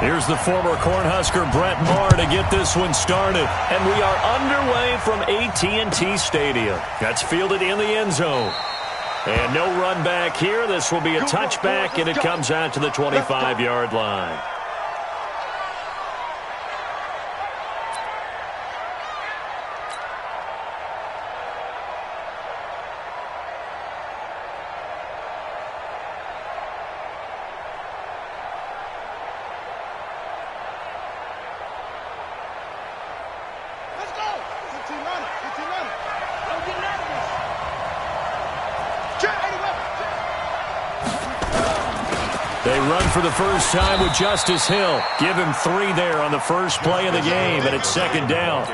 Here's the former Cornhusker Brett Maher to get this one started. And we are underway from AT&T Stadium. That's fielded in the end zone. And no run back here. This will be a touchback, and it comes out to the 25-yard line. They run for the first time with Justice Hill. Give him 3 there on the first play of the game, and it's second down.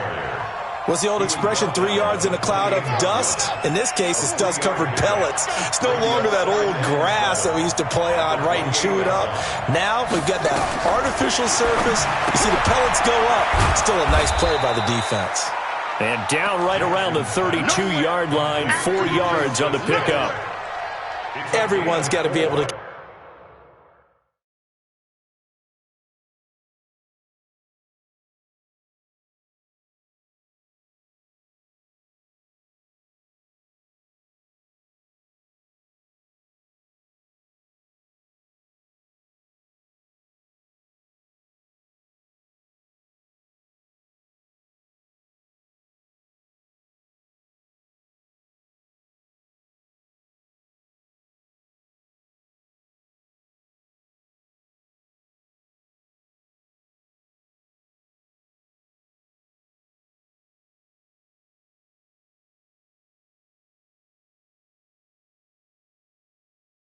What's the old expression, 3 yards in a cloud of dust? In this case, it's dust-covered pellets. It's no longer that old grass that we used to play on, right, and chew it up. Now we've got that artificial surface. You see the pellets go up. Still a nice play by the defense. And down right around the 32-yard line, 4 yards on the pickup. Everyone's got to be able to...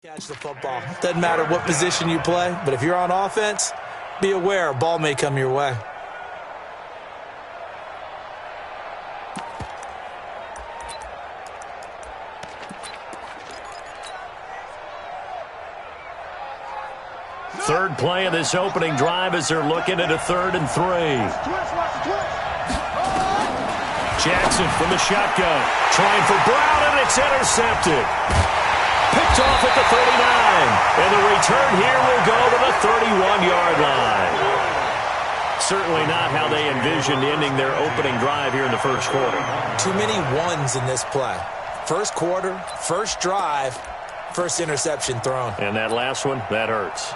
Catch the football. Doesn't matter what position you play, but if you're on offense, be aware a ball may come your way. Third play of this opening drive as they're looking at a 3rd and 3. Jackson from the shotgun. Trying for Brown, and it's intercepted. Picked off at the 39. And the return here will go to the 31-yard line. Certainly not how they envisioned ending their opening drive here in the first quarter. Too many ones in this play. First quarter, first drive, first interception thrown. And that last one, that hurts.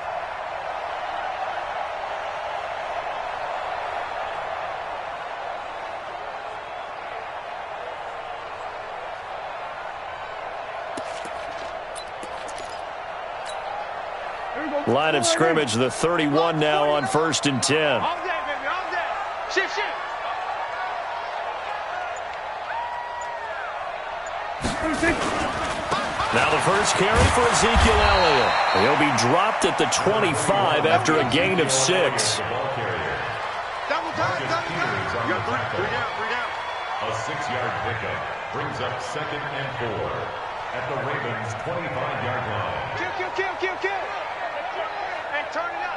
Line of scrimmage, the 31 now on 1st and 10. All day, baby, all day. Shift. Now the first carry for Ezekiel Elliott. He'll be dropped at the 25 after a gain of 6. Double time. You got three down. A 6-yard pickup brings up 2nd and 4 at the Ravens' 25-yard line. Kill. And turn it up.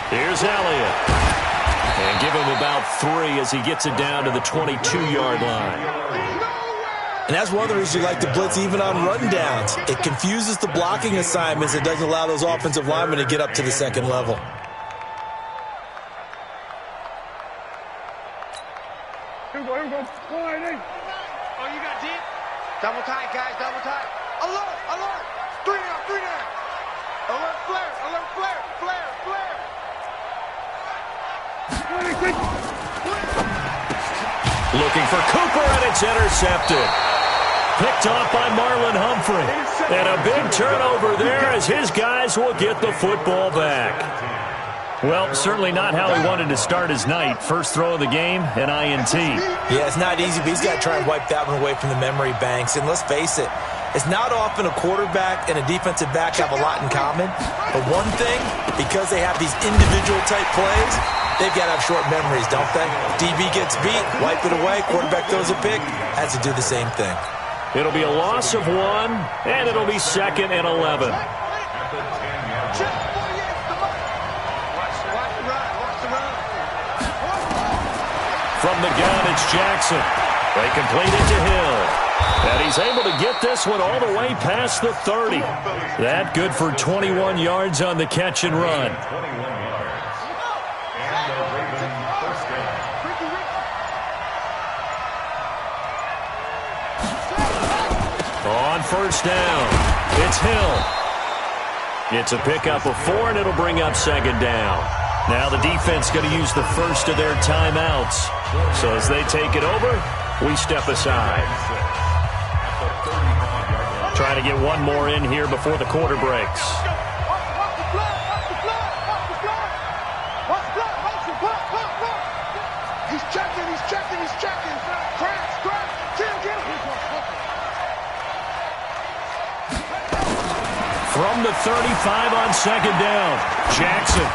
Here's Elliott. And give him about 3 as he gets it down to the 22-yard line. And that's one of the reasons you like to blitz even on rundowns. It confuses the blocking assignments. It doesn't allow those offensive linemen to get up to the second level. Here we go. Oh, you got deep? Double tight, guys, double tight. Alert. 3 down. Alert, flare. Looking for Cooper, and it's intercepted. Picked off by Marlon Humphrey. And a big turnover there as his guys will get the football back. Well, certainly not how he wanted to start his night. First throw of the game, an INT. Yeah, it's not easy, but he's got to try and wipe that one away from the memory banks. And let's face it, it's not often a quarterback and a defensive back have a lot in common. But one thing, because they have these individual type plays, they've got to have short memories, don't they? DB gets beat, wipe it away, quarterback throws a pick, has to do the same thing. It'll be a loss of 1, and it'll be 2nd and 11. From the gun, it's Jackson. They complete it to Hill. And he's able to get this one all the way past the 30. That good for 21 yards on the catch and run. 21 yards. And the Ravens first down. On first down, it's Hill. It's a pickup of 4, and it'll bring up second down. Now the defense going to use the first of their timeouts. So as they take it over, we step aside. Trying to get one more in here before the quarter breaks. He's checking. Crash. Get him. From the 35 on second down, Jackson.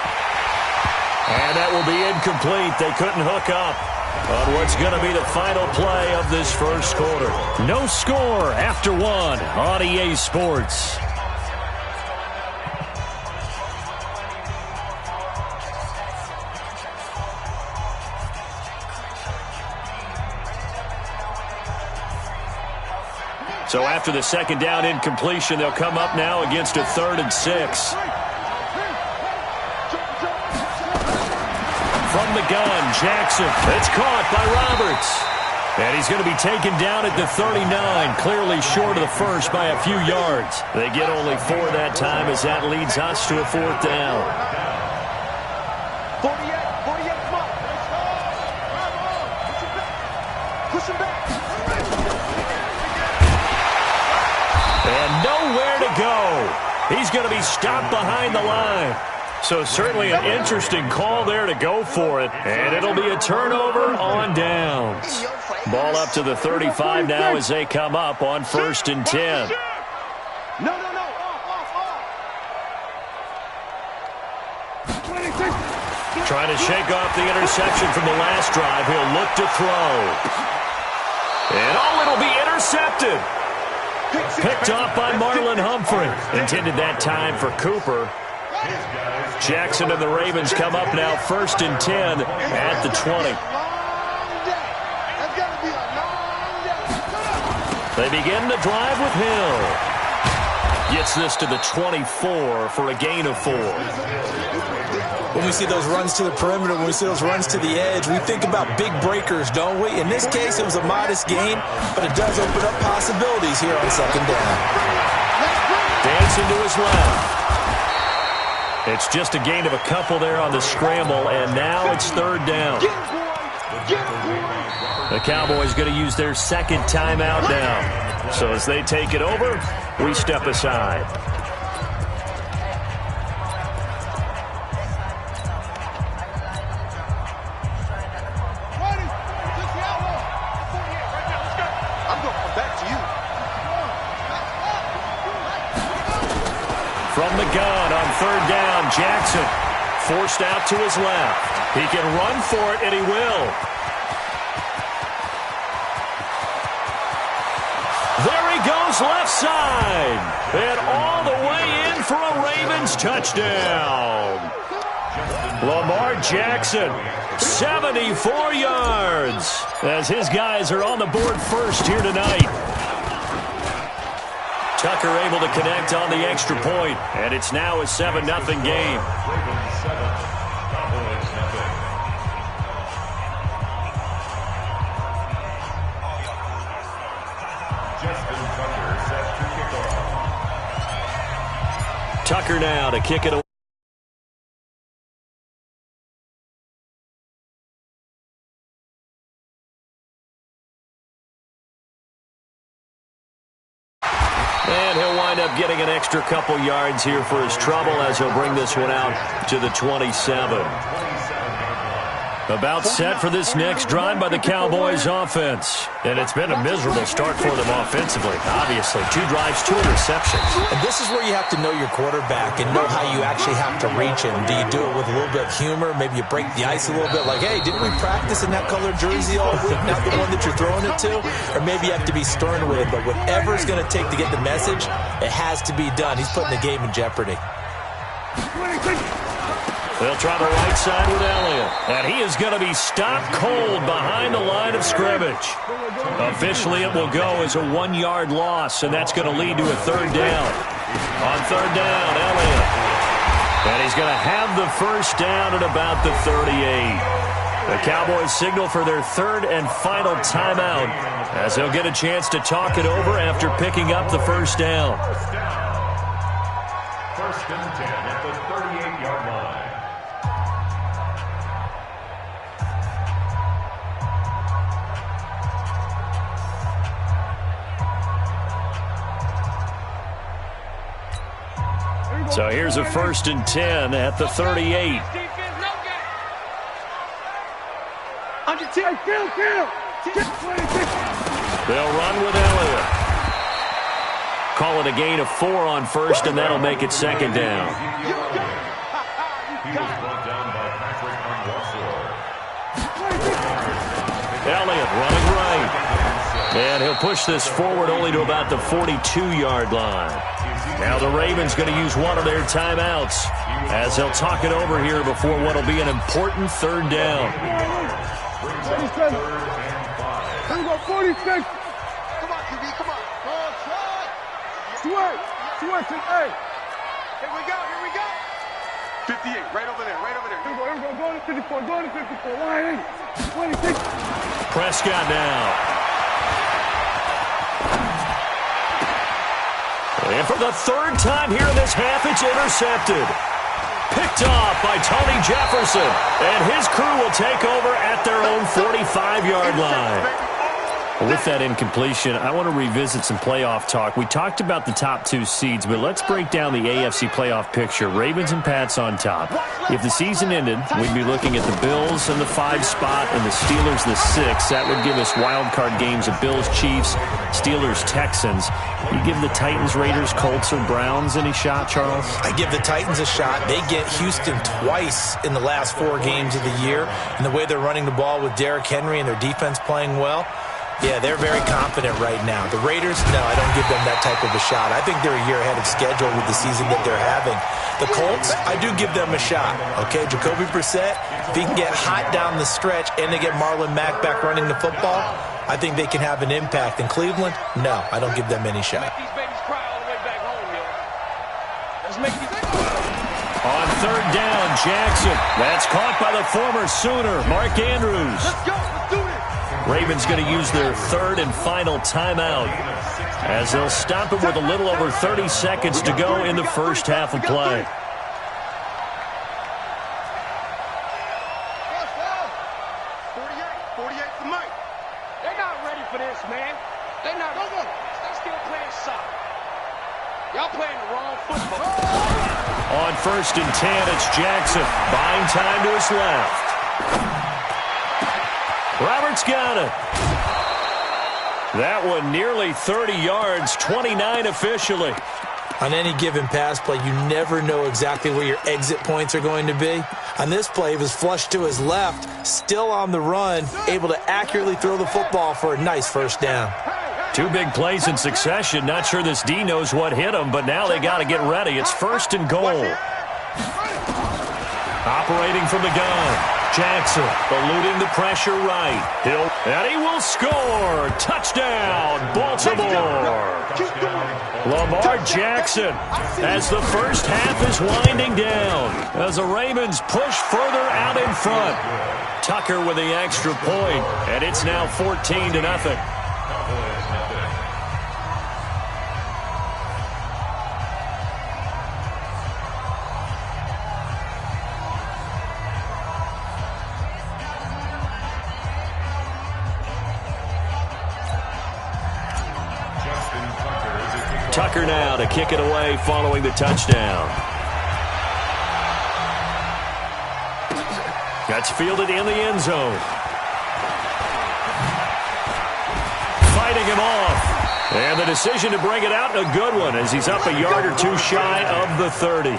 And that will be incomplete. They couldn't hook up on what's going to be the final play of this first quarter. No score after 1 on EA Sports. So after the second down incompletion, they'll come up now against a 3rd and 6. From the gun, Jackson. It's caught by Roberts. And he's going to be taken down at the 39, clearly short of the first by a few yards. They get only 4 that time as that leads us to a 4th down. 48, come on. Push him back. And nowhere to go. He's going to be stopped behind the line. So certainly an interesting call there to go for it. And it'll be a turnover on downs. Ball up to the 35 now as they come up on 1st and 10. No. Trying to shake off the interception from the last drive. He'll look to throw. And it'll be intercepted. Picked off by Marlon Humphrey. Intended that time for Cooper. Jackson and the Ravens come up now 1st and 10 at the 20. They begin to drive with Hill. Gets this to the 24 for a gain of 4. When we see those runs to the perimeter, when we see those runs to the edge, we think about big breakers, don't we? In this case, it was a modest gain, but it does open up possibilities here on second down. Dancing to his left. It's just a gain of a couple there on the scramble, and now it's 3rd down. The Cowboys going to use their 2nd timeout now. So as they take it over, we step aside. From the gun on 3rd down, Jackson forced out to his left. He can run for it, and he will. There he goes left side. And all the way in for a Ravens touchdown. Lamar Jackson, 74 yards, as his guys are on the board first here tonight. Tucker able to connect on the extra point, and it's now a 7-0 game. Ravens 7, Cowboys 0. Justin Tucker set to kick off. Tucker now to kick it away. And he'll wind up getting an extra couple yards here for his trouble as he'll bring this one out to the 27. About set for this next drive by the Cowboys offense. And it's been a miserable start for them offensively. Obviously, 2 drives, 2 interceptions. And this is where you have to know your quarterback and know how you actually have to reach him. Do you do it with a little bit of humor? Maybe you break the ice a little bit like, hey, didn't we practice in that colored jersey all week, not the one that you're throwing it to? Or maybe you have to be stern with it. But whatever it's going to take to get the message, it has to be done. He's putting the game in jeopardy. They'll try the right side with Elliott. And he is going to be stopped cold behind the line of scrimmage. Officially, it will go as a 1-yard loss, and that's going to lead to a third down. On third down, Elliott. And he's going to have the first down at about the 38. The Cowboys signal for their third and final timeout as they'll get a chance to talk it over after picking up the first down. First and 10 at the 38-yard line. So here's a first and 10 at the 38. They'll run with Elliott. Call it a gain of 4 on first, and that'll make it second down. He was brought down by Patrick Unwasser. Elliott running right. And he'll push this forward only to about the 42-yard line. Now the Ravens going to use one of their timeouts as they'll talk it over here before what will be an important third down. Here we go, 46. Come on, QB, come on. Sweat, hey. Here we go. 58, right over there. Here we go, go to 54, line 26. Prescott now. And for the third time here in this half, it's intercepted. Picked off by Tony Jefferson. And his crew will take over at their own 45-yard line. With that incompletion, I want to revisit some playoff talk. We talked about the top 2 seeds, but let's break down the AFC playoff picture. Ravens and Pats on top. If the season ended, we'd be looking at the Bills in the 5 spot and the Steelers the 6. That would give us wild card games of Bills, Chiefs, Steelers, Texans. You give the Titans, Raiders, Colts, or Browns any shot, Charles? I give the Titans a shot. They get Houston twice in the last 4 games of the year. And the way they're running the ball with Derrick Henry and their defense playing well, yeah, they're very confident right now. The Raiders, no, I don't give them that type of a shot. I think they're a year ahead of schedule with the season that they're having. The Colts, I do give them a shot. Okay, Jacoby Brissett, if he can get hot down the stretch and they get Marlon Mack back running the football, I think they can have an impact. In Cleveland, no, I don't give them any shot. On third down, Jackson. That's caught by the former Sooner, Mark Andrews. Let's go, let's do this. Ravens going to use their third and final timeout as they'll stop it with a little over 30 seconds to go in the first half of play. 48 for Mike. They're not ready for this, man. They're not. They're still playing soccer. Y'all playing the wrong football. On first and 10, it's Jackson. Buying time to his left. Roberts got it. That one nearly 30 yards, 29 officially. On any given pass play, you never know exactly where your exit points are going to be. On this play, he was flushed to his left, still on the run, able to accurately throw the football for a nice first down. 2 big plays in succession. Not sure this D knows what hit him, but now they got to get ready. It's first and goal. Operating from the gun. Jackson eluding the pressure right. And he will score. Touchdown, Baltimore. Lamar Jackson as the first half is winding down. As the Ravens push further out in front. Tucker with the extra point, and it's now 14-0. Tucker now to kick it away following the touchdown. That's fielded in the end zone. Fighting him off. And the decision to bring it out, a good one, as he's up a yard or 2 shy of the 30.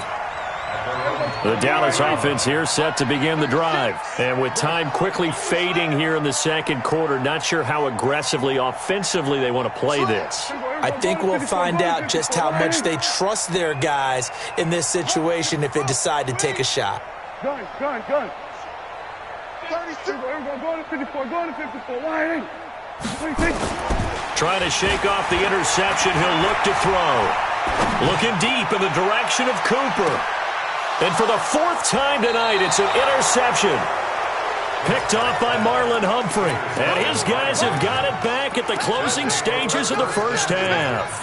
The Dallas offense here set to begin the drive. And with time quickly fading here in the second quarter, not sure how aggressively, offensively they want to play this. I think we'll find out just how much they trust their guys in this situation if they decide to take a shot. Gun. 32. Go to 54. Go to 54. Wide eight. Trying to shake off the interception. He'll look to throw. Looking deep in the direction of Cooper. And for the fourth time tonight, it's an interception. Picked off by Marlon Humphrey. And his guys have got it back at the closing stages of the first half.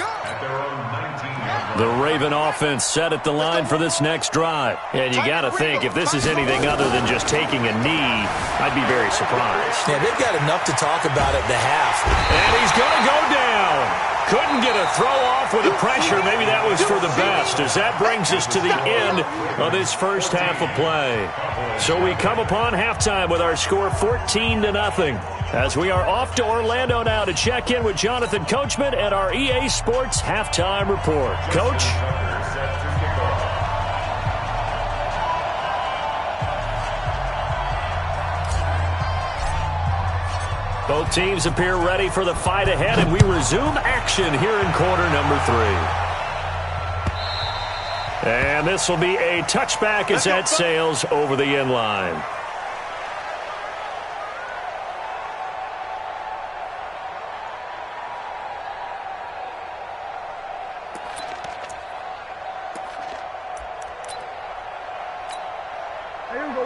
The Raven offense set at the line for this next drive. And you got to think, if this is anything other than just taking a knee, I'd be very surprised. Yeah, they've got enough to talk about at the half. And he's going to go down. Couldn't get a throw off with the pressure. Maybe that was for the best, as that brings us to the end of this first half of play. So we come upon halftime with our score 14-0. As we are off to Orlando now to check in with Jonathan Coachman and our EA Sports halftime report. Coach? Both teams appear ready for the fight ahead, and we resume action here in quarter number 3. And this will be a touchback as that sails over the end line.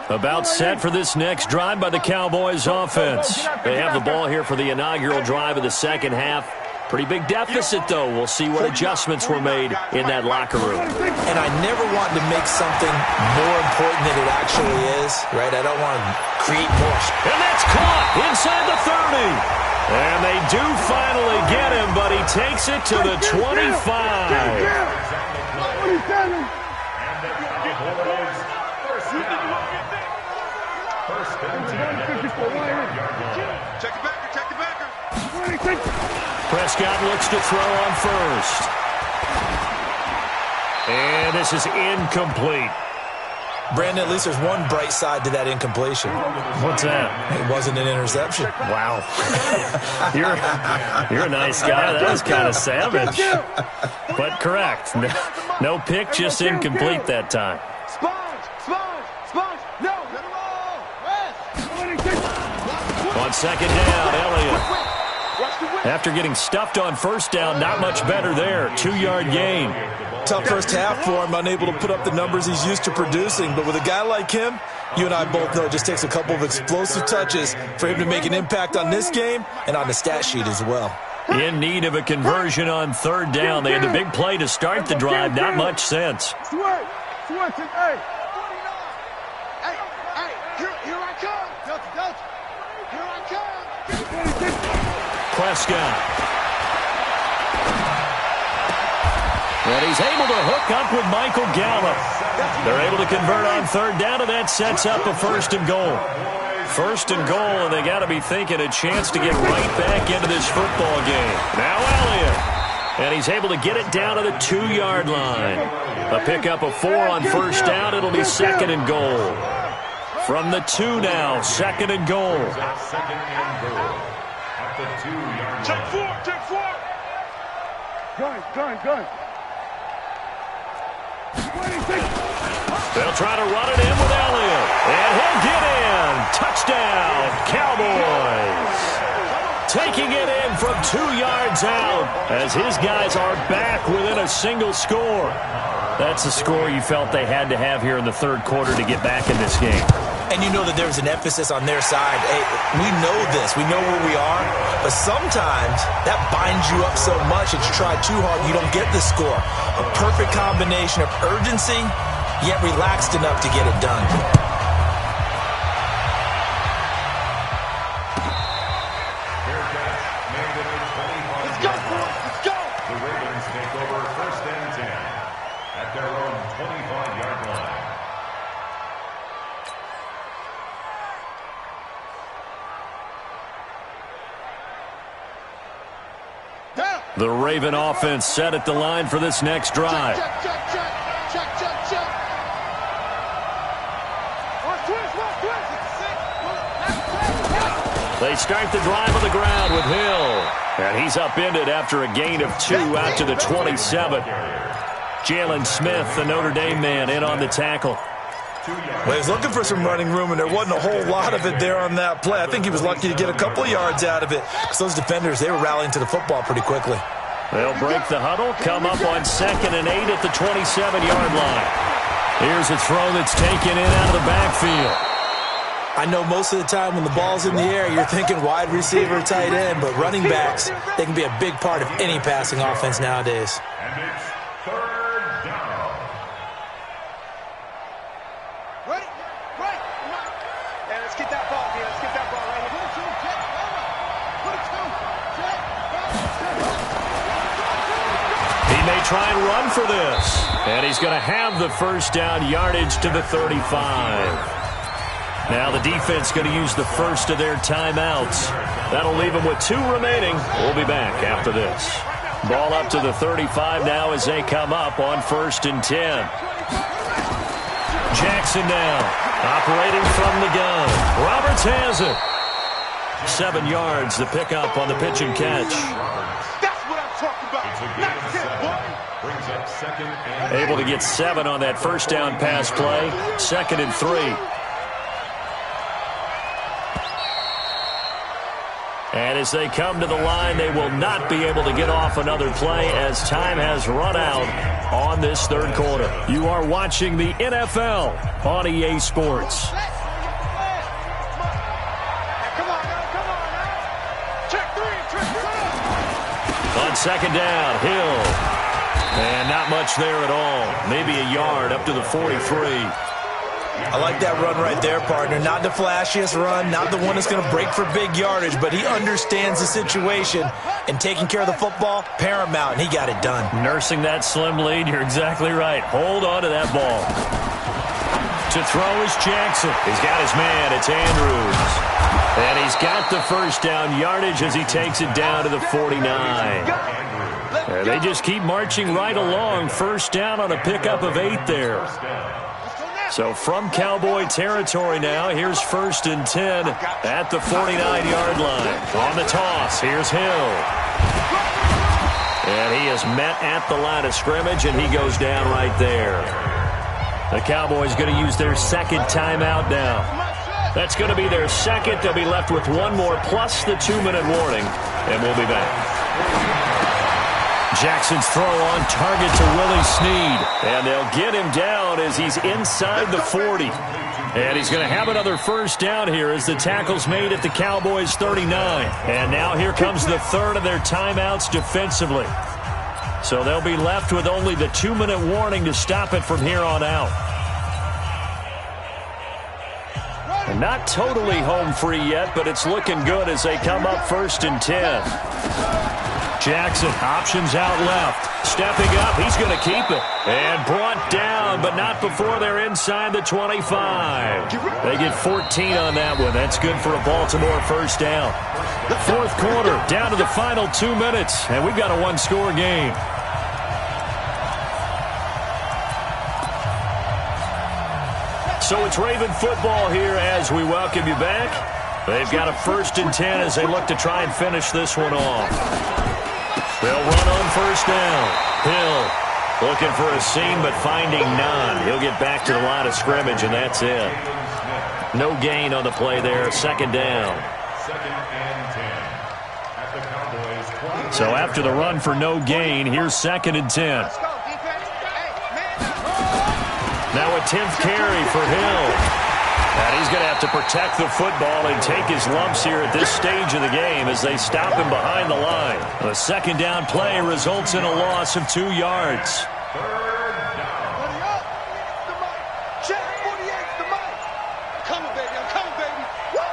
About set for this next drive by the Cowboys offense. They have the ball here for the inaugural drive of the second half. Pretty big deficit, though. We'll see what adjustments were made in that locker room. And I never want to make something more important than it actually is, right? I don't want to create more. And that's caught inside the 30. And they do finally get him, but he takes it to the 25. Check the backer. Prescott looks to throw on first. And this is incomplete. Brandon, at least there's one bright side to that incompletion. What's that? It wasn't an interception. Wow. You're a nice guy. That was kind of savage. But correct. No pick, just incomplete that time. On second down, Elliott. After getting stuffed on first down, not much better there. 2-yard gain. Tough first half for him, unable to put up the numbers he's used to producing. But with a guy like him, you and I both know it just takes a couple of explosive touches for him to make an impact on this game and on the stat sheet as well. In need of a conversion on third down. They had the big play to start the drive. Not much sense. Prescott. And he's able to hook up with Michael Gallup. They're able to convert on third down, and that sets up a first and goal. First and goal, and they got to be thinking a chance to get right back into this football game. Now Elliott. And he's able to get it down to the 2-yard line. A pickup of 4 on first down. It'll be second and goal. From the 2 now, second and goal. Check 4. Gun. They'll try to run it in with Elliott. And he'll get in. Touchdown, Cowboys. Taking it in from 2 yards out as his guys are back within a single score. That's the score you felt they had to have here in the third quarter to get back in this game. And you know that there's an emphasis on their side. Hey, we know this. We know where we are. But sometimes that binds you up so much that you try too hard, you don't get the score. A perfect combination of urgency, yet relaxed enough to get it done. Let's go. The Ravens take over first and 10 at their own 25-yard line. The Raven offense set at the line for this next drive. Check. They start the drive on the ground with Hill. And he's upended after a gain of 2 out to the 27. Jalen Smith, the Notre Dame man, in on the tackle. Well, he was looking for some running room, and there wasn't a whole lot of it there on that play. I think he was lucky to get a couple of yards out of it, because those defenders, they were rallying to the football pretty quickly. They'll break the huddle, come up on 2nd and 8 at the 27-yard line. Here's a throw that's taken in out of the backfield. I know most of the time when the ball's in the air, you're thinking wide receiver, tight end, but running backs, they can be a big part of any passing offense nowadays. And it's 3rd down. Ready? Right. Hey, let's get that ball here. Let's get that ball right here. He may try and run for this. And he's going to have the first down yardage to the 35. Now the defense going to use the first of their timeouts. That'll leave them with 2 remaining. We'll be back after this. Ball up to the 35 now as they come up on 1st and 10. Jackson now, operating from the gun. Roberts has it. 7 yards, the pickup on the pitch and catch. That's what I'm talking about. Not 10, boy. Brings up 2nd and Able to get 7 on that first down pass play. 2nd and 3. And as they come to the line, they will not be able to get off another play as time has run out on this 3rd quarter. You are watching the NFL on EA Sports. Come on now. Check 3. On 2nd down, Hill. And not much there at all. Maybe a yard up to the 43. I like that run right there, partner. Not the flashiest run, not the one that's going to break for big yardage, but he understands the situation, and taking care of the football, paramount, and he got it done. Nursing that slim lead, you're exactly right. Hold on to that ball. To throw is Jackson. He's got his man. It's Andrews. And he's got the first down yardage as he takes it down to the 49. They just keep marching right along. First down on a pickup of 8 there. So from Cowboy territory now, here's 1st and 10 at the 49-yard line. On the toss, here's Hill. And he is met at the line of scrimmage, and he goes down right there. The Cowboys going to use their 2nd timeout now. That's going to be their 2nd. They'll be left with 1 more plus the 2-minute warning, and we'll be back. Jackson's throw on target to Willie Snead. And they'll get him down as he's inside the 40. And he's going to have another first down here as the tackle's made at the Cowboys' 39. And now here comes the 3rd of their timeouts defensively. So they'll be left with only the 2-minute warning to stop it from here on out. And not totally home free yet, but it's looking good as they come up 1st and 10. Jackson, options out left. Stepping up, he's going to keep it. And brought down, but not before they're inside the 25. They get 14 on that one. That's good for a Baltimore first down. 4th quarter, down to the final 2 minutes, and we've got a 1-score game. So it's Raven football here as we welcome you back. They've got a 1st and 10 as they look to try and finish this one off. They'll run on first down. Hill looking for a seam but finding none. He'll get back to the line of scrimmage, and that's it. No gain on the play there. 2nd down. 2nd and 10 at the Cowboys 20. So after the run for no gain, here's 2nd and 10. Let's go, defense. Hey, man. Now a 10th carry for Hill. And he's going to have to protect the football and take his lumps here at this stage of the game as they stop him behind the line. The 2nd down play results in a loss of 2 yards. 3rd down. The mic. Check 48, the mic. Coming, baby. I'm coming, baby. Woo!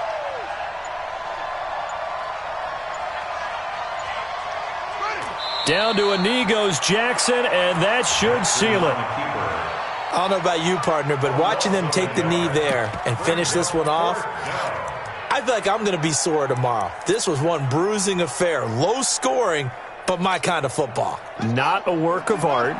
Down to a knee goes Jackson, and that should seal it. I don't know about you, partner, but watching them take the knee there and finish this one off, I feel like I'm going to be sore tomorrow. This was one bruising affair. Low scoring, but my kind of football. Not a work of art,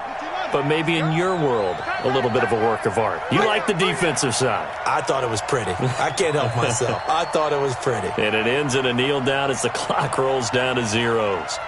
but maybe in your world, a little bit of a work of art. You like the defensive side. I thought it was pretty. I can't help myself. I thought it was pretty. And it ends in a kneel down as the clock rolls down to zeros.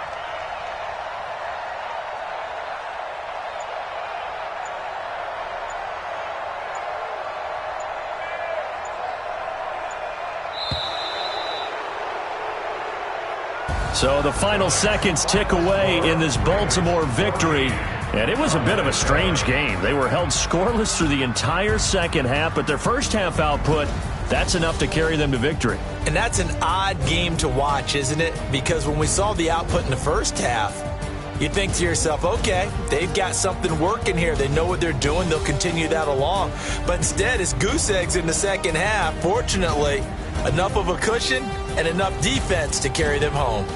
So the final seconds tick away in this Baltimore victory. And it was a bit of a strange game. They were held scoreless through the entire second half, but their first half output, that's enough to carry them to victory. And that's an odd game to watch, isn't it? Because when we saw the output in the first half, you think to yourself, okay, they've got something working here. They know what they're doing. They'll continue that along. But instead, it's goose eggs in the second half. Fortunately, enough of a cushion and enough defense to carry them home.